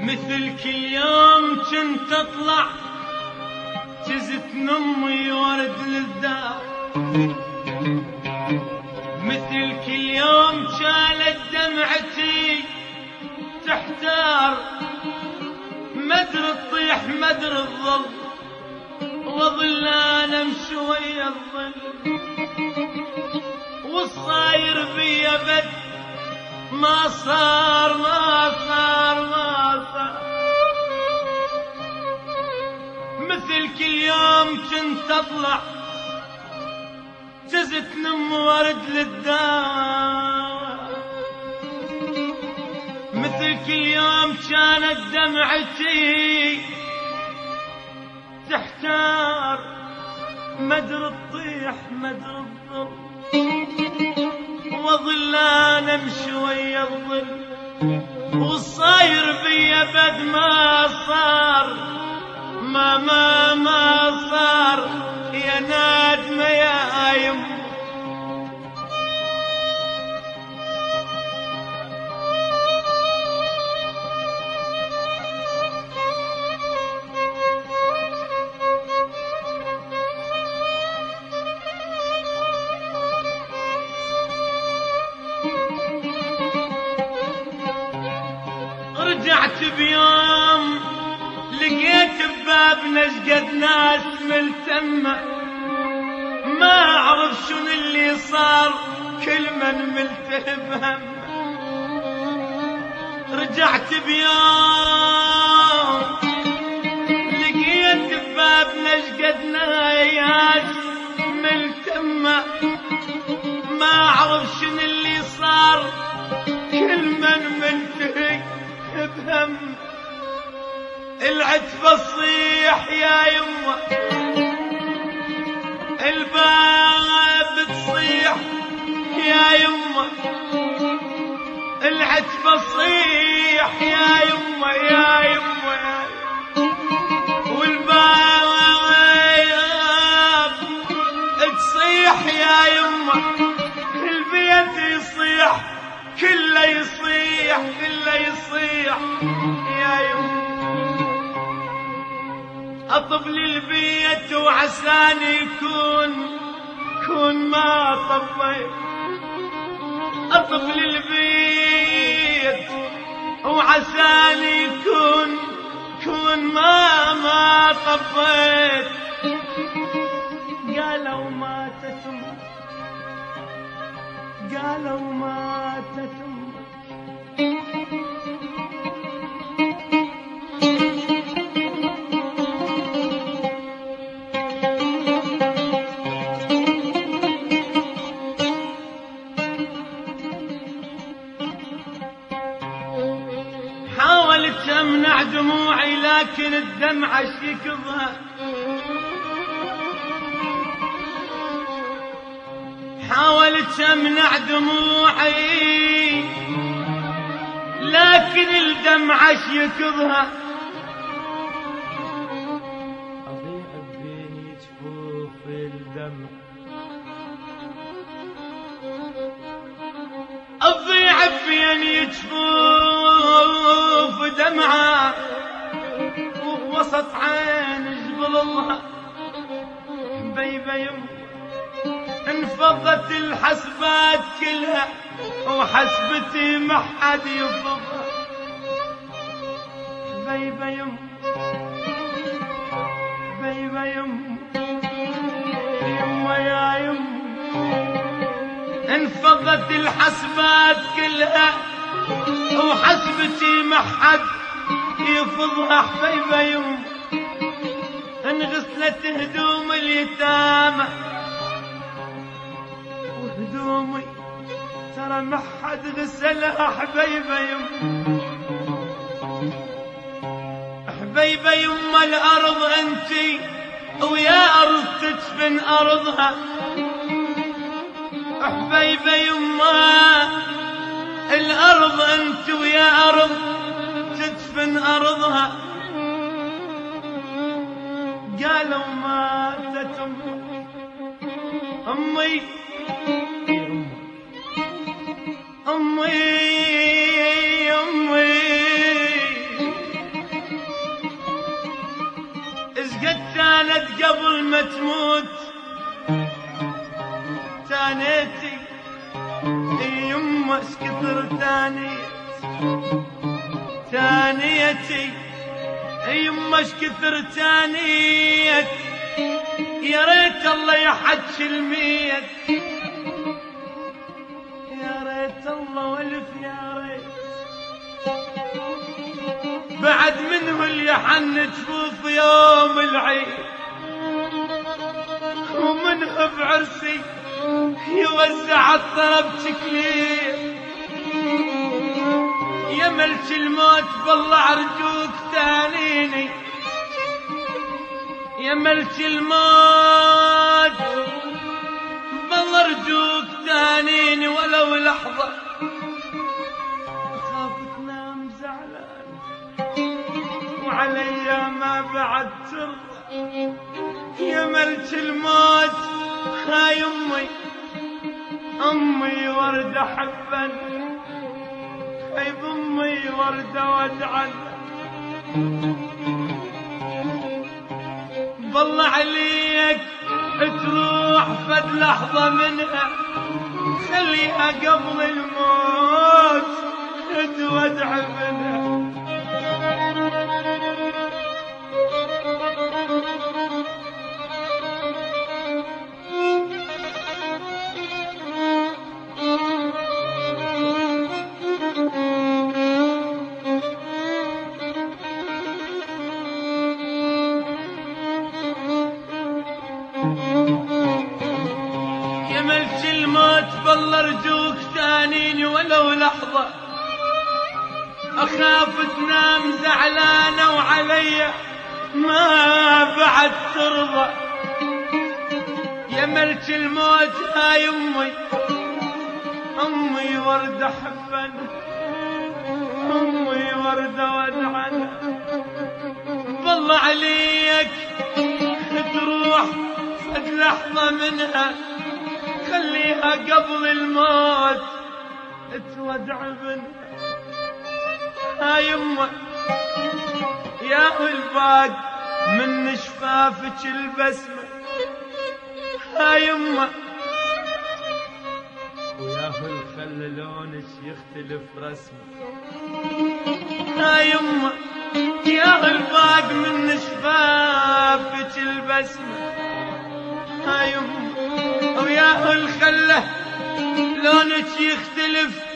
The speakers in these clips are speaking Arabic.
مثل كل يوم كنت اطلع جزت نمي ورد للدار، مثل كل يوم كانت دمعتي تحتار، مدر تطيح مدر الظل وظل انا امشي ويا الظل، والصاير بي ابد ما صار ما صار ما صار. مثل كل يوم كنت اطلع جزت نم ورد للدار، مثل كل يوم كانت دمعتي تحتار، مدر تطيح مدر الظل وظل انا امشي ويا الظل، والصاير بي ابد ما صار ما صار. يا نادمة يا يم رجعت بيوم لقيت ببابنا شقد ناس ملتمة، ما اعرف شنو اللي صار كل من ملتهب هم. رجعت بيوم لقيت ببابنا شقد ناس ملتمة، ما اعرف شنو اللي صار كل من ملتهب هم. العتبة تصيح يا يمه، الباب تصيح يا يمه، العتبة تصيح يا يمه يا يمه يا يمه، والباب تصيح يا يمه، البيت يصيح كله يصيح كله يصيح يا يمه. أطفل البيت وعساني كون ما طفيت، أطفل البيت وعساني كون ما طفيت. قالوا ماتت أمك، قالوا ماتت أمك، حاولت امنع دموعي لكن الدمعة شكضها، حاولت امنع دموعي لكن الدمعة شكضها. اضيع بين جفوف الدمع، اضيع بين جفوف دمعة، ووسط عين جبل الله حبيبة يم. انفضت الحسبات كلها وحسبتي ما حد يفضها، حبيبة يم حبيبة يم يما يا يم. انفضت الحسبات كلها وحسبتي ما حد يفضها، حبيبة يم. انغسلت هدوم اليتامى وهدومي ترى ما حد غسلها، حبيبة يم حبيبة يم. الأرض أنتي ويا أرض تدفن أرضها، حبيبة يما الأرض أنت ويا أرض تدفن أرضها. قالوا ماتت أمي أمي أمي يما تموت تانيتي يما اسكثر تانيتي يما اسكثر تانيت يا ريت الله يحج الميت يا ريت الله والف يا ريت بعد منه اللي حن جفوف يوم العيد ومنه بعرسي يوزع الطرب تكليف يا ملك الموت بالله ارجوك تانيني يا ملك الموت بالله ارجوك تانيني ولو لحظة خاف تنام زعلان وعلي ما بعد ترضى يا ملك الموت هاي أمي وردة حبا هاي بأمي وردة وادعا بالله عليك تروح فد لحظة منها خليها قبل الموت تودع منها يا ملك الموت بالله ارجوك تانيني ولو لحظة أخاف تنام زعلانة وعلي ما بعد ترضى يا ملك الموت هاي أمي وردة حبا أمي وردة وادعنا بالله عليك تروح فد لحظة منها خليها قبل الموت تودع بنها هاي يما يا الباق من شفافك البسمة هاي يما ويا الخل لونك يختلف رسمه هاي يما يا الباق من شفافك البسمة هاي يما ويا الخله لونك يختلف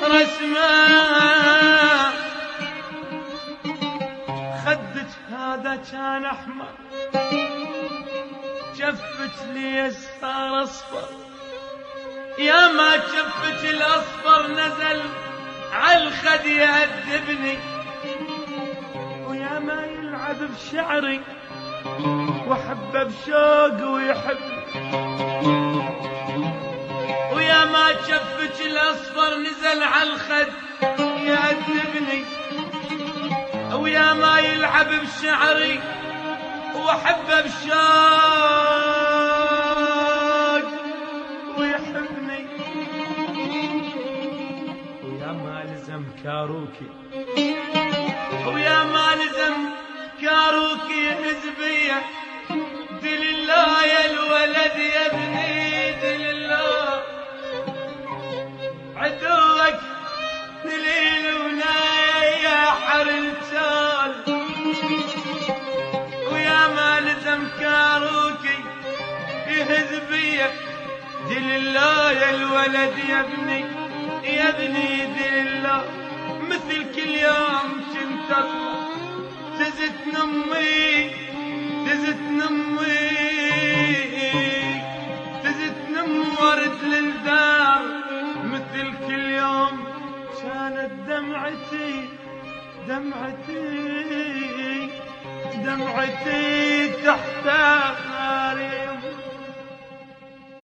رسمه خدك هذا كان احمر جفك لي صار اصفر يا ما جفك الاصفر نزل عالخد يأدبني ويا ما يلعب بشعري وحبه بشوق ويحبني ويا ما جفك الاصفر نزل عالخد يأدبني ويا ما يلعب بشعري وحبه بشوق ويحبني ويا ما لزم كاروكي ويا ما لزم كاروكي حزبيه دل الله يا الولد يا ابني دل الله عدوك دليل ونايا يا حر الجال ويا ما لزم كاروكي يهز بيا دل الله يا الولد يا ابني دل الله مثل كل يوم كنت اطلع تزت نمي تزت نم ورد للدار مثل كل يوم كانت دمعتي تحت